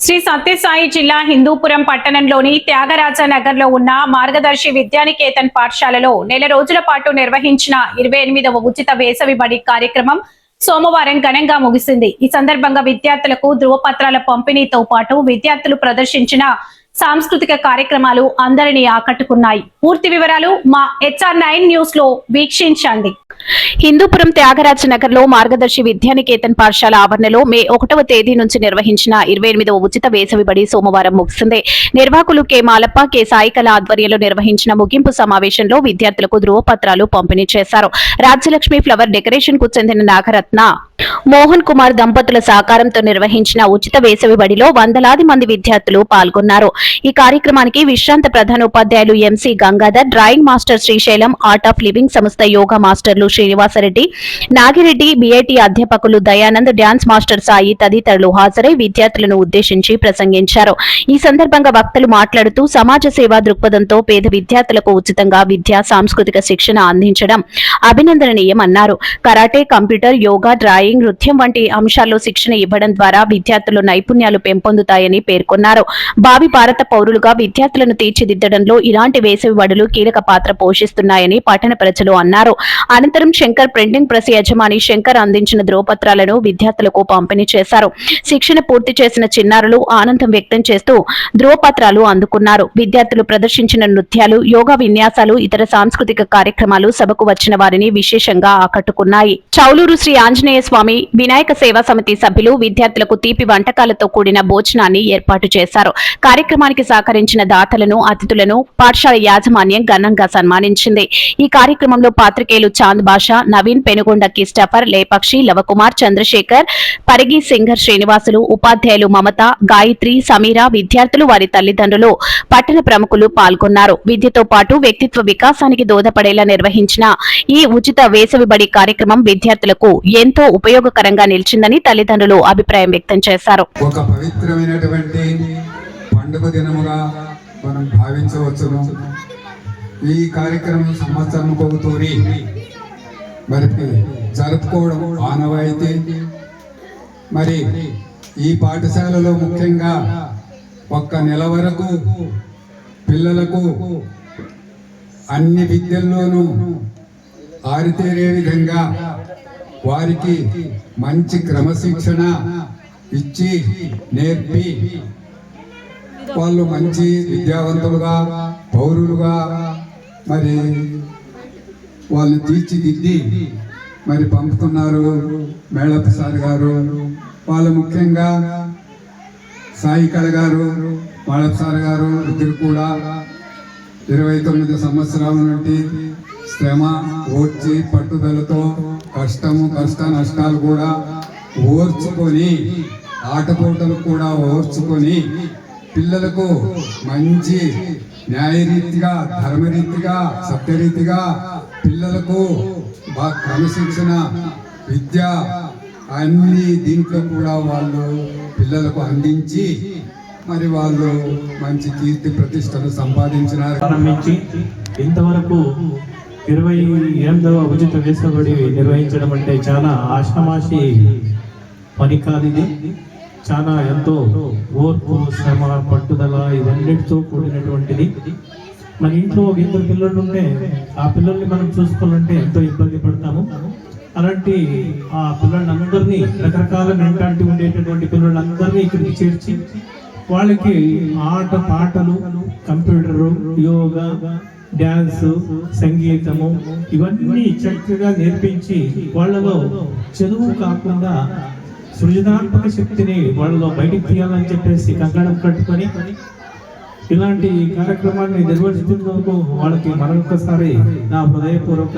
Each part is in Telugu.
శ్రీ సత్యసాయి జిల్లా హిందూపురం పట్టణంలోని త్యాగరాజ నగర్ లో ఉన్న మార్గదర్శి విద్యానికేతన్ పాఠశాలలో నెల రోజుల పాటు నిర్వహించిన 28వ ఉచిత వేసవి బడి కార్యక్రమం సోమవారం ఘనంగా ముగిసింది. ఈ సందర్భంగా విద్యార్థులకు ధృవపత్రాల పంపిణీతో పాటు విద్యార్థులు ప్రదర్శించిన సాంస్కృతిక కార్యక్రమాలు అందరినీ ఆకట్టుకున్నాయి. పూర్తి వివరాలు మా HR9 న్యూస్ లో వీక్షించండి. హిందూపురం త్యాగరాజ నగర్ లో మార్గదర్శి విద్యానికేతన్ పాఠశాల ఆవరణలో మే 1వ తేదీ నుంచి నిర్వహించిన 28వ ఉచిత వేసవి బడి సోమవారం ముగిసింది. నిర్వాహకులు కె మాలప్ప, కె సాయికళ ఆధ్వర్యంలో నిర్వహించిన ముగింపు సమావేశంలో విద్యార్థులకు ధృవపత్రాలు పంపిణీ చేశారు. రాజ్యలక్ష్మి ఫ్లవర్ డెకరేషన్ కు చెందిన నాగరత్న మోహన్ కుమార్ దంపతుల సహకారంతో నిర్వహించిన ఉచిత వేసవి బడిలో వందలాది మంది విద్యార్థులు పాల్గొన్నారు. ఈ కార్యక్రమానికి విశ్రాంత ప్రధానోపాధ్యాయులు MC Gangadhar, drawing master Srisailam, art of living సంస్థ యోగా మాస్టర్లు శ్రీనివాసరెడ్డి, నాగిరెడ్డి, బిఐటి అధ్యాపకులు దయానంద్, డ్యాన్స్ మాస్టర్ సాయి తదితరులు హాజరై విద్యార్థులను ఉద్దేశించి ప్రసంగించారు. ఈ సందర్భంగా వక్తలు మాట్లాడుతూ సమాజ సేవా దృక్పథంతో పేద విద్యార్థులకు ఉచితంగా విద్యా సాంస్కృతిక శిక్షణ అందించడం అభినందనీయమన్నారు. కరాటే, కంప్యూటర్, యోగా, డ్రాయింగ్, నృత్యం వంటి అంశాల్లో శిక్షణ ఇవ్వడం ద్వారా విద్యార్థులు నైపుణ్యాలు పెంపొందుతాయని పేర్కొన్నారు. భావి భారత పౌరులుగా విద్యార్థులను తీర్చిదిద్దడంలో ఇలాంటి వేసవి బడులు కీలక పాత్ర పోషిస్తున్నాయని పట్టణ ప్రజలు అన్నారు. అనంతరం శంకర్ ప్రింటింగ్ ప్రెస్ యజమాని శంకర్ అందించిన ధృవపత్రాలను విద్యార్థులకు పంపిణీ చేశారు. శిక్షణ పూర్తి చేసిన చిన్నారులు ఆనందం వ్యక్తం చేస్తూ ధృవపత్రాలు అందుకున్నారు. విద్యార్థులు ప్రదర్శించిన నృత్యాలు, యోగా విన్యాసాలు, ఇతర సాంస్కృతిక కార్యక్రమాలు సభకు వచ్చిన వారిని విశేషంగా ఆకట్టుకున్నాయి. చౌలూరు శ్రీ ఆంజనేయ స్వామి వినాయక సేవా సమితి సభ్యులు విద్యార్థులకు తీపి వంటకాలతో కూడిన భోజనాన్ని ఏర్పాటు చేశారు. కార్యక్రమానికి సహకరించిన దాతలను, అతిథులను పాఠశాల యాజమాన్యం ఘనంగా సన్మానించింది. ఈ కార్యక్రమంలో పాత్రికేయులు చాంద్ బాషా, నవీన్, పెనుగొండ కిస్టఫర్, లేపక్షి, లవకుమార్, చంద్రశేఖర్, పరిగి సింగర్ శ్రీనివాసులు, ఉపాధ్యాయులు మమత, గాయత్రి, సమీర, విద్యార్థులు, వారి తల్లిదండ్రులు, పట్టణ ప్రముఖులు పాల్గొన్నారు. విద్యతో పాటు వ్యక్తిత్వ వికాసానికి దోహదపడేలా నిర్వహించిన ఈ ఉచిత వేసవి బడి కార్యక్రమం విద్యార్థులకు ఎంతో ఉపయోగకరంగా నిలిచిందని తల్లిదండ్రులు అభిప్రాయం వ్యక్తం చేశారు. ఒక పవిత్రమైనటువంటి పండుగ దినముగా మనం భావించవచ్చును. ఈ కార్యక్రమం సంవత్సరం పొగుతూరి మరి జరుపుకోవడం ఆనవాయితీ. మరి ఈ పాఠశాలలో ముఖ్యంగా ఒక్క నెల వరకు పిల్లలకు అన్ని విద్యల్లోనూ ఆరితేరే విధంగా వారికి మంచి క్రమశిక్షణ ఇచ్చి నేర్పి వాళ్ళు మంచి విద్యావంతులుగా, పౌరులుగా మరి వాళ్ళని తీర్చిదిద్ది మరి పంపుతున్నారు మేళప్ప సార్ గారు. వాళ్ళు ముఖ్యంగా సాయికళ గారు, మేళప్ప సార్ గారు ఇద్దరు కూడా 29 సంవత్సరాల నుండి శ్రమ ఓర్చి పట్టుదలతో కష్ట నష్టాలు కూడా ఓర్చుకొని, ఆటపోటలు కూడా ఓర్చుకొని పిల్లలకు మంచి న్యాయరీతిగా, ధర్మరీతిగా, సత్యరీతిగా పిల్లలకు బాగా క్రమశిక్షణ విద్య అన్ని దీంట్లో కూడా వాళ్ళు పిల్లలకు అందించి మరి వాళ్ళు మంచి కీర్తి ప్రతిష్టలు సంపాదించినారు. ప్రారంభించి ఇంతవరకు 28వ ఉచిత వేసవి నిర్వహించడం అంటే చాలా ఆషామాషి పని కాదు. ఇది చాలా ఎంతో ఓర్పు, శ్రమ, పట్టుదల ఇవన్నిటితో కూడినటువంటిది. మన ఇంట్లో ఒక 2 పిల్లలు ఉంటే ఆ పిల్లల్ని మనం చూసుకోవాలంటే ఎంతో ఇబ్బంది పడతాము. అలాంటి ఆ పిల్లలందరినీ, రకరకాల మెంటాలిటీ ఉండేటటువంటి పిల్లలందరినీ ఇక్కడికి చేర్చి వాళ్ళకి ఆట పాటలు, కంప్యూటరు, యోగా, డ్యాన్స్, సంగీతము ఇవన్నీ చక్కగా నేర్పించి వాళ్ళలో చదువు కాకుండా సృజనాత్మక శక్తిని వాళ్ళలో బయటికి తీయాలని చెప్పేసి కంకణం కట్టుకొని ఇలాంటి కార్యక్రమాన్ని నిర్వహిస్తున్నందుకు వాళ్ళకి మరొకసారి నా హృదయపూర్వక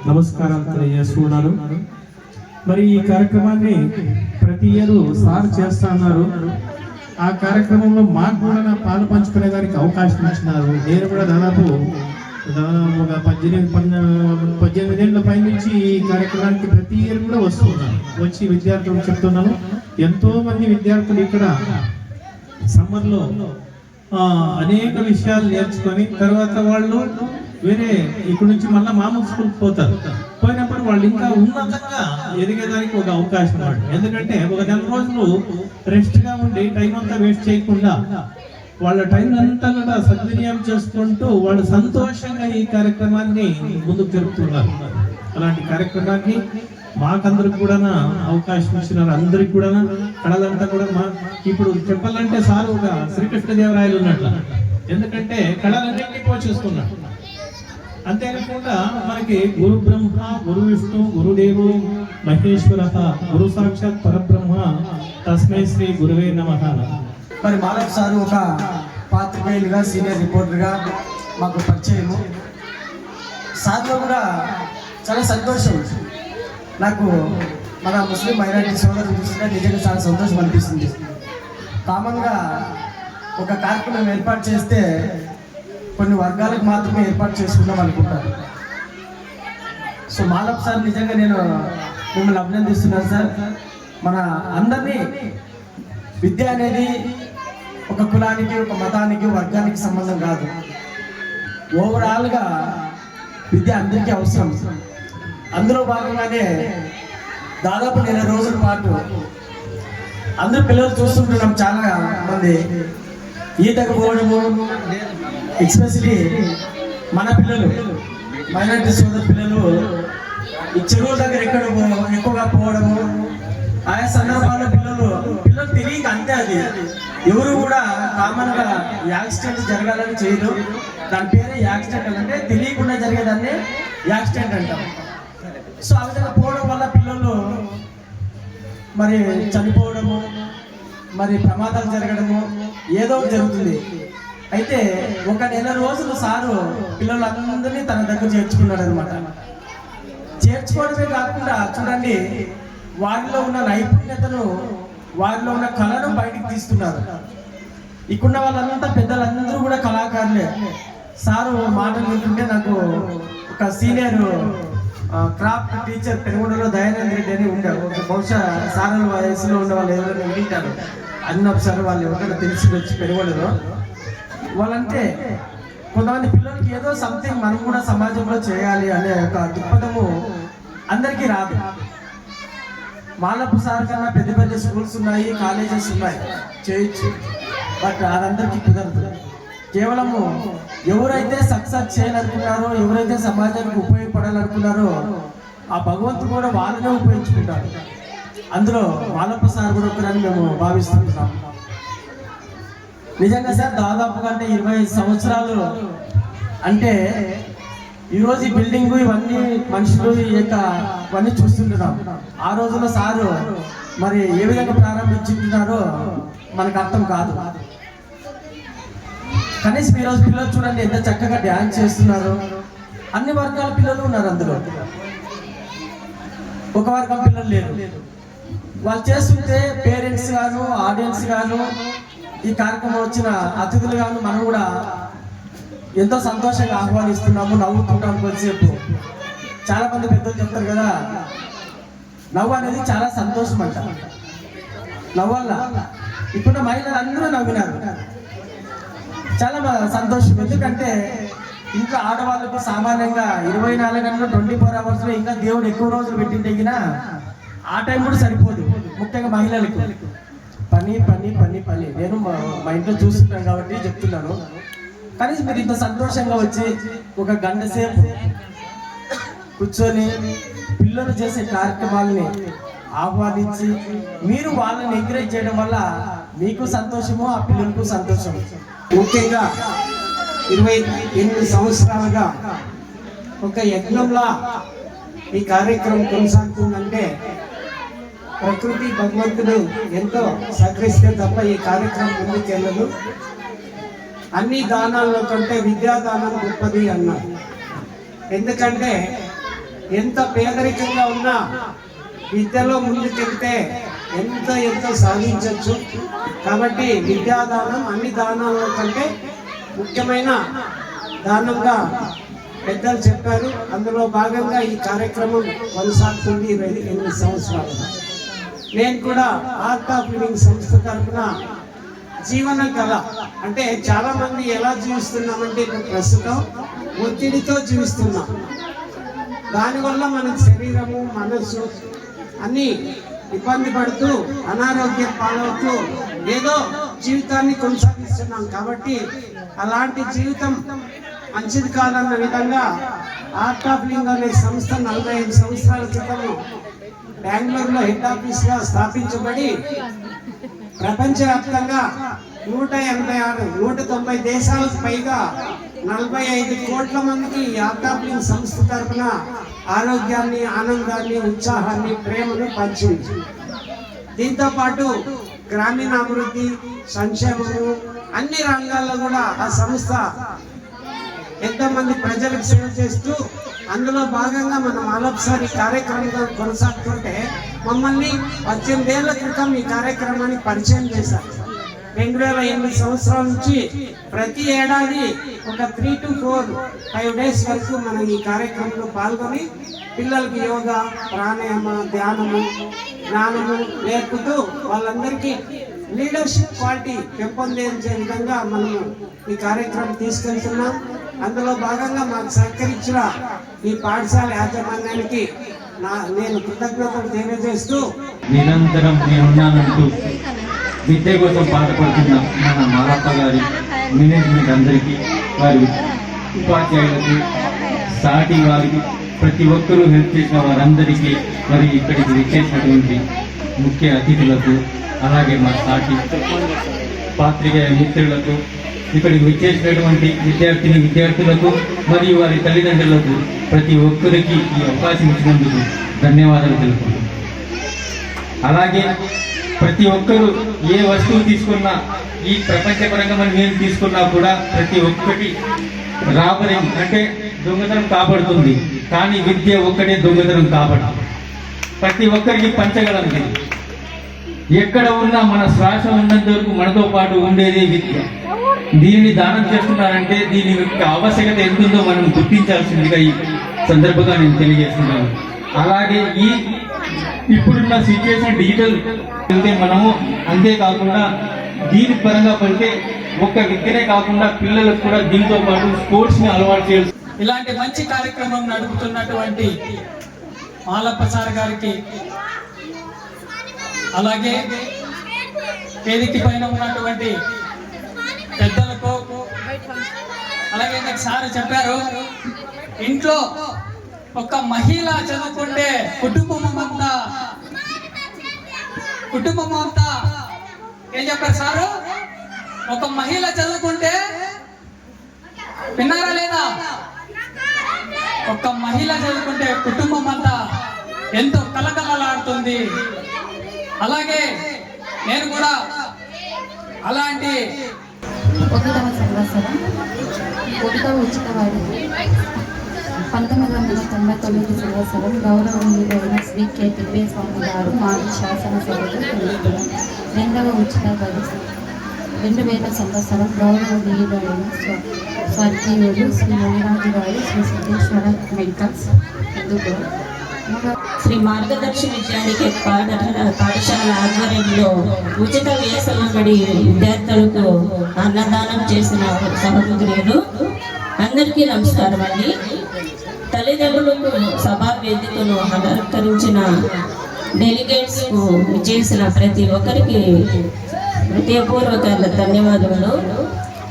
నమస్కారాలు తెలియజేస్తున్నాను. మరి ఈ కార్యక్రమాన్ని ప్రతి ఇయర్ సార్ చేస్తున్నారు. ఆ కార్యక్రమంలో మాకు కూడా నా పాలు పంచుకునే దానికి అవకాశం ఇచ్చినారు. నేను కూడా దాదాపు ఒక 18 ఏళ్ళ పై నుంచి ఈ కార్యక్రమానికి ప్రతి ఇయర్ కూడా వస్తున్నాను. వచ్చి విద్యార్థులకు చెప్తున్నాను. ఎంతో మంది విద్యార్థులు ఇక్కడ సమ్మర్లో అనేక విషయాలు నేర్చుకొని తర్వాత వాళ్ళు వేరే ఇక్కడ నుంచి మళ్ళీ మామూలు స్కూల్కి పోతారు. పోయినప్పుడు వాళ్ళు ఇంకా ఉన్నతంగా ఎదిగేదానికి ఒక అవకాశం అన్నమాట. ఎందుకంటే ఒక నెల రోజులు రెస్ట్గా ఉండి టైం అంతా వేస్ట్ చేయకుండా వాళ్ళ టైం అంతా కూడా సద్వినియోగం చేసుకుంటూ వాళ్ళు సంతోషంగా ఈ కార్యక్రమాన్ని ముందుకు జరుపుతున్నారు. అలాంటి కార్యక్రమాన్ని మాకందరికి కూడా అవకాశం ఇచ్చినారు. అందరికి కూడా కళలంతా కూడా ఇప్పుడు చెప్పాలంటే సార్ ఒక శ్రీకృష్ణదేవరాయలు ఉన్నట్లు. ఎందుకంటే కళలన్నింటినీ పోషిస్తున్నాడు. అంతేకాకుండా మనకి గురు బ్రహ్మ, గురు విష్ణు, గురుదేవు మహేశ్వర, గురు సాక్షాత్ పరబ్రహ్మ, తస్మై శ్రీ గురువే నమః. మరి మాలవ్ సారు ఒక పాత్రికేయులుగా, సీనియర్ రిపోర్టర్గా మాకు పరిచయము. సార్లో కూడా చాలా సంతోషం. నాకు మన ముస్లిం మైనారిటీ సోదరులు చూస్తుంటే నిజంగా చాలా సంతోషం అనిపిస్తుంది. కామన్గా ఒక కార్యక్రమం ఏర్పాటు చేస్తే కొన్ని వర్గాలకు మాత్రమే ఏర్పాటు చేసుకుందాం అనుకుంటారు. సో మాలవ్ సార్ నిజంగా నేను మిమ్మల్ని అభినందిస్తున్నాను సార్. మన అందరినీ విద్య అనేది ఒక కులానికి, ఒక మతానికి, వర్గానికి సంబంధం కాదు. ఓవరాల్గా విద్య అందరికీ అవసరం. అందులో భాగంగానే దాదాపు 4 రోజుల పాటు అందరూ పిల్లలు చూస్తుంటున్నాం. చాలా మంది ఈతకు పోవడము, ఎస్పెషలీ మన పిల్లలు, మైనారిటీ సోదర పిల్లలు ఈ చెరువుల దగ్గర ఎక్కువగా పోవడము, ఆయా సందర్భాల్లో పిల్లలు తెలియక అంతే. అది ఎవరు కూడా కామన్గా యాక్సిడెంట్ జరగాలని చేయరు. దాని పేరే యాక్సిడెంట్. అంటే తెలియకుండా జరిగేదాన్ని యాక్సిడెంట్ అంటాం. సో ఆ విధంగా పోవడం వల్ల పిల్లలు మరి చనిపోవడము, మరి ప్రమాదాలు జరగడము ఏదో జరుగుతుంది. అయితే ఒక 4 రోజులు సారు పిల్లలందరినీ తన దగ్గర చేర్చుకున్నాడు అనమాట. చేర్చుకోవడమే కాకుండా చూడండి, వారిలో ఉన్న నైపుణ్యతను, వారిలో ఉన్న కళను బయటికి తీస్తున్నారు. ఇక్కడున్న వాళ్ళంతా పెద్దలందరూ కూడా కళాకారులే. సారు మాటలు వింటుంటే నాకు ఒక సీనియర్ క్రాఫ్ట్ టీచర్ పెనుగొండలో దయానంద రెడ్డి అని ఉండేవారు. బహుశా సార్ వయసులో ఉన్న వాళ్ళు ఎవరైనా వింటారు. అన్నప్ప సార్ వాళ్ళు ఎవరికైనా తెలిసి వచ్చి పెనుగొండలో వాళ్ళంటే కొంతమంది పిల్లలకి ఏదో సంథింగ్ మనం కూడా సమాజంలో చేయాలి అనే ఒక దృక్పథము అందరికీ రాదు. మాలపు సార్ కన్నా పెద్ద పెద్ద స్కూల్స్ ఉన్నాయి, కాలేజెస్ ఉన్నాయి, చేయొచ్చు. బట్ అదందరికీ కుదరదు. కేవలము ఎవరైతే సక్సెస్ చేయాలనుకున్నారో, ఎవరైతే సమాజానికి ఉపయోగపడాలనుకున్నారో ఆ భగవంతుడు కూడా వాళ్ళనే ఉపయోగించుకుంటారు. అందులో మాలప్ప సార్ కూడా ఒకరని మేము భావిస్తున్నాం. నిజంగా సార్ దాదాపుగా అంటే 25 సంవత్సరాలు అంటే ఈరోజు ఈ బిల్డింగ్ ఇవన్నీ మనుషులు ఇవన్నీ చూస్తుంటున్నాం. ఆ రోజుల్లో సారు మరి ఏ విధంగా ప్రారంభించుంటున్నారో మనకు అర్థం కాదు. కనీసం ఈరోజు పిల్లలు చూడండి ఎంత చక్కగా డ్యాన్స్ చేస్తున్నారు. అన్ని వర్గాల పిల్లలు ఉన్నారు అందులో. ఒక వర్గం పిల్లలు లేరు. వాళ్ళు చేస్తుంటే పేరెంట్స్ గాను, ఆడియన్స్ గాను, ఈ కార్యక్రమం వచ్చిన అతిథులు గాను మనం కూడా ఎంతో సంతోషంగా ఆహ్వానిస్తున్నాము, నవ్వుకుంటాము. కొద్దిసేపు చాలా మంది పెద్దలు చెప్తారు కదా, నవ్వు అనేది చాలా సంతోషం అంట. నవ్వల్ల ఇప్పుడు మహిళలు అందరూ నవ్వినారు. చాలా సంతోషం. ఎందుకంటే ఇంకా ఆడవాళ్ళకు సామాన్యంగా 24 గంటలు 24 అవర్స్లో ఇంకా దేవుడు ఎక్కువ రోజులు పెట్టింటే ఆ టైం కూడా సరిపోదు. ముఖ్యంగా మహిళలకు పని పని పని పని. నేను మా ఇంట్లో చూస్తుంటాను కాబట్టి చెప్తున్నాను. కానీ మీరు ఇంత సంతోషంగా వచ్చి ఒక గంట సేపు కూర్చొని పిల్లలు చేసే కార్యక్రమాలని ఆహ్వానించి మీరు వాళ్ళని ఎంకరేజ్ చేయడం వల్ల మీకు సంతోషము, ఆ పిల్లలకు సంతోషం. ముఖ్యంగా 28 సంవత్సరాలుగా ఒక యజ్ఞంలా ఈ కార్యక్రమం కొనసాగుతుందంటే ప్రకృతి భగవంతుడు ఎంతో సహకరిస్తే తప్ప ఈ కార్యక్రమం ముందుకెళ్ళదు. అన్ని దానాల్లో కంటే విద్యాదానం గొప్పది అన్నారు. ఎందుకంటే ఎంత పేదరికంగా ఉన్నా విద్యలో ముందుకెళ్తే ఎంతో సాధించవచ్చు. కాబట్టి విద్యాదానం అన్ని దానాల కంటే ముఖ్యమైన దానంగా పెద్దలు చెప్పారు. అందులో భాగంగా ఈ కార్యక్రమం కొనసాగుతుంది 28 సంవత్సరాలుగా. నేను కూడా ఆర్ట్ ఆఫ్ లివింగ్ సంస్థ తరఫున జీవన కళ అంటే చాలా మంది ఎలా జీవిస్తున్నామంటే ఇప్పుడు ప్రస్తుతం ఒత్తిడితో జీవిస్తున్నాం. దానివల్ల మన శరీరము మనస్సు అన్నీ ఇబ్బంది పడుతూ అనారోగ్యం పాలవుతూ ఏదో జీవితాన్ని కొనసాగిస్తున్నాం. కాబట్టి అలాంటి జీవితం మంచిది కాదన్న విధంగా ఆర్ట్ ఆఫ్ లింగ్ అనే సంస్థ 45 సంవత్సరాల క్రితం బెంగళూరులో హెడ్ ఆఫీస్గా స్థాపించబడి ప్రపంచవ్యాప్తంగా 186 190 దేశాలకు పైగా 45 కోట్ల మందికి ఈ ఆర్ట్ ఆఫ్ లింగ్ సంస్థ తరఫున ఆరోగ్యాన్ని, ఆనందాన్ని, ఉత్సాహాన్ని, ప్రేమను పంచింది. దీంతో పాటు గ్రామీణాభివృద్ధి, సంక్షేమము అన్ని రంగాల్లో కూడా ఆ సంస్థ ఎంతోమంది ప్రజలకు సేవ చేస్తూ అందులో భాగంగా మనం మరొకసారి కార్యక్రమం కొనసాగుతుంటే మమ్మల్ని 18 ఏళ్ల క్రితం ఈ కార్యక్రమాన్ని పరిచయం చేశారు. 2008 సంవత్సరాల నుంచి ప్రతి ఏడాది ఒక 3 to 5 డేస్ వరకు మనం ఈ కార్యక్రమంలో పాల్గొని పిల్లలకి యోగా, ప్రాణాయామ, ధ్యానము, జ్ఞానము నేర్పుతూ వాళ్ళందరికీ లీడర్షిప్ క్వాలిటీ పెంపొందించే విధంగా మనము ఈ కార్యక్రమం తీసుకెళ్తున్నాం. అందులో భాగంగా మాకు సహకరించిన ఈ పాఠశాల యాజమాన్యానికి నేను కృతజ్ఞతలు తెలియజేస్తూ నిరంతరం నేనున్నానంటూ విద్య కోసం పాటుపడుతున్న మన మాలప్ప గారి మేనేజ్మెంట్ అందరికీ, వారి ఉపాధ్యాయులకి, సాటి వారికి, ప్రతి ఒక్కరూ హెల్ప్ చేసిన వారందరికీ, మరి ఇక్కడికి విచ్చేసినటువంటి ముఖ్య అతిథులకు, అలాగే మా సాటి పాత్రికేయ మిత్రులకు, ఇక్కడికి విచ్చేసినటువంటి విద్యార్థులకు మరియు వారి తల్లిదండ్రులకు ప్రతి ఒక్కరికి ఈ అవకాశం ఇచ్చినందుకు ధన్యవాదాలు తెలుపుకుంటున్నాను. అలాగే ప్రతి ఒక్కరూ ఏ వస్తువు తీసుకున్నా, ఈ ప్రపంచపరంగా మనం ఏం తీసుకున్నా కూడా ప్రతి ఒక్కటి రాబరి అంటే దొంగతనం కాపాడుతుంది, కానీ విద్య ఒక్కటే దొంగతనం కాపాడుతుంది. ప్రతి ఒక్కరికి పంచగలంది. ఎక్కడ ఉన్నా మన శ్వాస ఉన్నంత వరకు మనతో పాటు ఉండేదే విద్య. దీనిని దానం చేస్తున్నారంటే దీని యొక్క ఆవశ్యకత ఎంతుందో మనం గుర్తించాల్సిందిగా ఈ సందర్భంగా నేను తెలియజేస్తున్నాను. అలాగే ఇప్పుడున్న సిచ్యువేషన్ డిజిటల్ వెళ్తే మనము అంతేకాకుండా దీని పరంగా పడితే ఒక్క విద్యనే కాకుండా పిల్లలకు కూడా దీంతో పాటు స్పోర్ట్స్ని అలవాటు చేయాలి. ఇలాంటి మంచి కార్యక్రమం నడుపుతున్నటువంటి మాలప్ప సార్ గారికి, అలాగే వేదిక పైన ఉన్నటువంటి పెద్దలకు, అలాగే నాకు సార్ చెప్పారు ఇంట్లో ఒక మహిళ చదువుకుంటే కుటుంబం అంతా ఏం చెప్పారు సారు? ఒక మహిళ చదువుకుంటే, విన్నారా లేదా? ఒక మహిళ చదువుకుంటే కుటుంబం అంతా ఎంతో కలకలలాడుతుంది. అలాగే నేను కూడా అలాంటి 1వ సంవత్సరం 1వ ఉచిత వారికి 1999 సంవత్సరం గౌరవనీయులైన శ్రీ కె. తిప్పేస్వామి గారు మాజీ శాసనసభ్యులు తెలుపుతున్నారు. 2వ ఉచిత వారికి 2000 సంవత్సరం గౌరవనీయులైన స్వర్గీయులు శ్రీ మునిరాజు గారు, శ్రీ సిద్ధేశ్వర మెడికల్స్ హిందూపురం. శ్రీ మార్గదర్శి విద్యానికేతన్ పాఠశాల ఆధ్వర్యంలో ఉచిత వేసవి విద్యార్థులకు అన్నదానం చేసిన సహోదరులు అందరికీ నమస్కారం అండి. తల్లిదండ్రులకు సభా వేదికను అలంకరించిన డెలిగేట్స్ కు చేసిన ప్రతి ఒక్కరికి హృదయపూర్వక ధన్యవాదములు.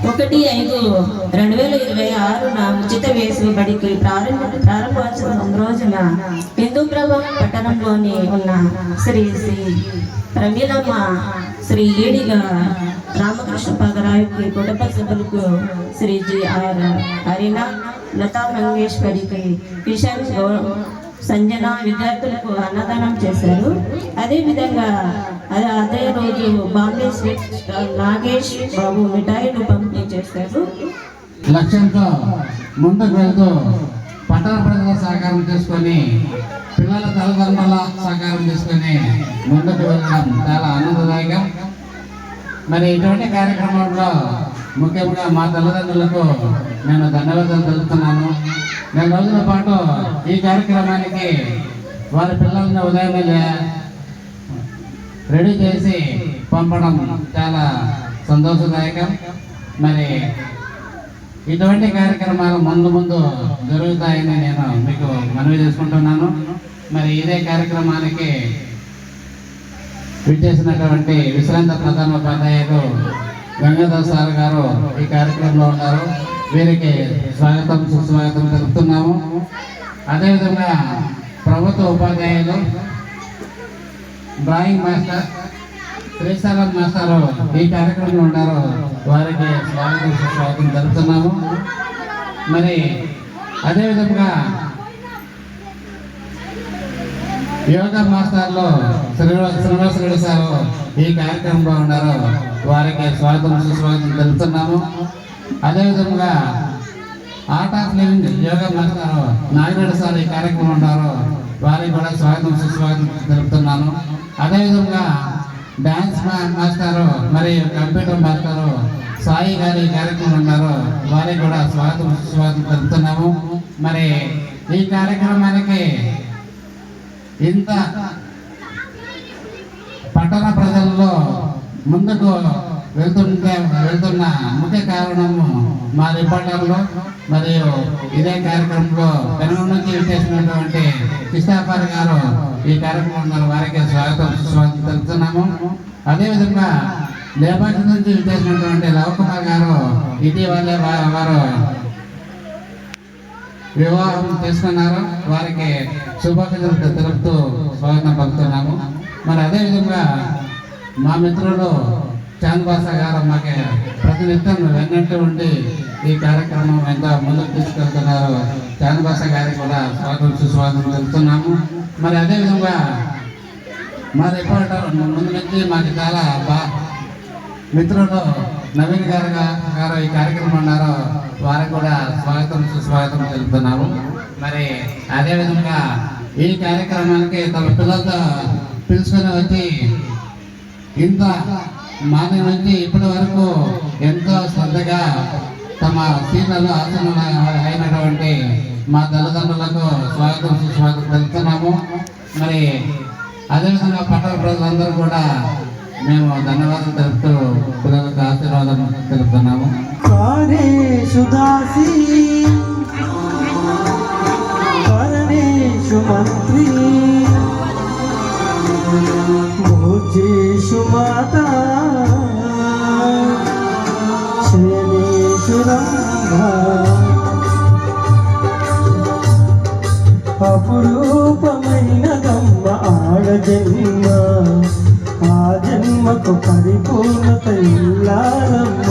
1/5/2026 ఉచిత వేసవి బడికి ప్రారంభోత్సవం రోజున హిందూపురం పట్టణంలోని ఉన్న శ్రీ ప్రమీలమ్మ, శ్రీ ఈడిగా రామకృష్ణ పగరాయుకి, కుటుంబ సభ్యులకు శ్రీ జి.ఆర్. హరినా, లతా మంగేశ్వరికి, కిషన్ సంజన విద్యార్థులకు అన్నదానం చేశారు. అదేవిధంగా అదే రోజు బాంబే స్వీట్ నాగేష్ బాబు మిఠాయిలు పంపిణీ చేశారు. లక్ష్యంతో ముందుకు వెళ్తూ పట్టణ ప్రజల సహకారం తీసుకొని, పిల్లల తల్లిదండ్రుల సహకారం తీసుకొని ముందుకు వెళ్ళడం చాలా ఆనందదాయకం. మరి ఇటువంటి కార్యక్రమంలో ముఖ్యంగా మా తల్లిదండ్రులకు నేను ధన్యవాదాలు తెలుపుతున్నాను. 2 రోజుల పాటు ఈ కార్యక్రమానికి వారి పిల్లల్ని ఉదయమే రెడీ చేసి పంపడం చాలా సంతోషదాయకం. మరి ఇటువంటి కార్యక్రమాలు ముందు ముందు జరుగుతాయని నేను మీకు మనవి చేసుకుంటున్నాను. మరి ఇదే కార్యక్రమానికి విచ్చేసినటువంటి విశ్రాంత ప్రధానోపాధ్యాయులు గంగాధర్ సార్ గారు ఈ కార్యక్రమంలో ఉన్నారు. వీరికి స్వాగతం సుస్వాగతం తెలుపుతున్నాము. అదేవిధంగా ప్రభుత్వ ఉపాధ్యాయులు డ్రాయింగ్ మాస్టర్ శ్రీశైలం మాస్టారు ఈ కార్యక్రమంలో ఉన్నారు. వారికి స్వాగతం సుస్వాగతం తెలుపుతున్నాము. మరి అదేవిధంగా యోగా మాస్టర్లు శ్రీనివాస రెడ్డి సారు ఈ కార్యక్రమంలో ఉన్నారు. వారికి స్వాగతం సుస్వాగతం తెలుపుతున్నాము. అదేవిధంగా art of living yoga master Nagireddy sir ఈ కార్యక్రమం ఉన్నారు. వారికి కూడా స్వాగతం సుస్వాగతం తెలుపుతున్నాను. అదేవిధంగా డాన్స్ మాస్టారు మరియు కంప్యూటర్ మాస్టారు సాయి గారు ఈ కార్యక్రమం ఉన్నారు. వారికి కూడా స్వాగతం సుస్వాగతం తెలుపుతున్నాము. మరి ఈ కార్యక్రమానికి ఇంత పట్టణ ప్రజల్లో ముందుకు వెళ్తున్న ముఖ్య కారణము మా రిపోర్టర్లు మరియు ఇదే కార్యక్రమంలో పెనుగొండ నుంచి విచ్చేసినటువంటి కృష్ణాపారి గారు ఈ కార్యక్రమం ఉన్నారు. వారికి స్వాగతం సుస్వాగతం తెలుపుతున్నాము. అదేవిధంగా లేపాక్ష నుంచి విచ్చేసినటువంటి రవికుమార్ గారు ఇటీవలే వారు వివాహం చేసుకున్నారు. వారికి శుభాకాంక్షలు తెలుపుతూ స్వాగతం పలుకుతున్నాము. మరి అదేవిధంగా మా మిత్రుడు చాంద్బాస గారు మాకు ప్రతినిత్యం వెన్నట్టు ఉండి ఈ కార్యక్రమం ఎంత ముందుకు తీసుకెళ్తున్నారు. చాంద్బాస గారికి కూడా స్వాగతం సుస్వాగతం తెలుపుతున్నాము. మరి అదేవిధంగా మా రిపోర్టర్ ముందు నుంచి మాకు చాలా మిత్రుడు నవీన్ గారు ఈ కార్యక్రమం ఉన్నారు. వారికి కూడా స్వాగతం సుస్వాగతం తెలుపుతున్నాము. మరి అదేవిధంగా ఈ కార్యక్రమానికి తమ పిల్లలతో పిలుచుకొని వచ్చి ఇంత మాది నుంచి ఇప్పటి వరకు ఎంతో శ్రద్ధగా తమ సీట్లలో ఆసనాలు అయినటువంటి మా తల్లిదండ్రులకు స్వాగతం సుస్వాగతం తెలుపుతున్నాము. మరి అదేవిధంగా పట్టణ ప్రజలందరూ కూడా మేము ధన్యవాదాలు తెలుపుతూ పిల్లలకు ఆశీర్వాదం తెలుపుతున్నాము. మంత్రి భోజేషు మాత అపురూపమైనదమ్మ ఆడజన్మ, ఆ జన్మకు పరిపూర్ణత ఇల్లారమ్మ.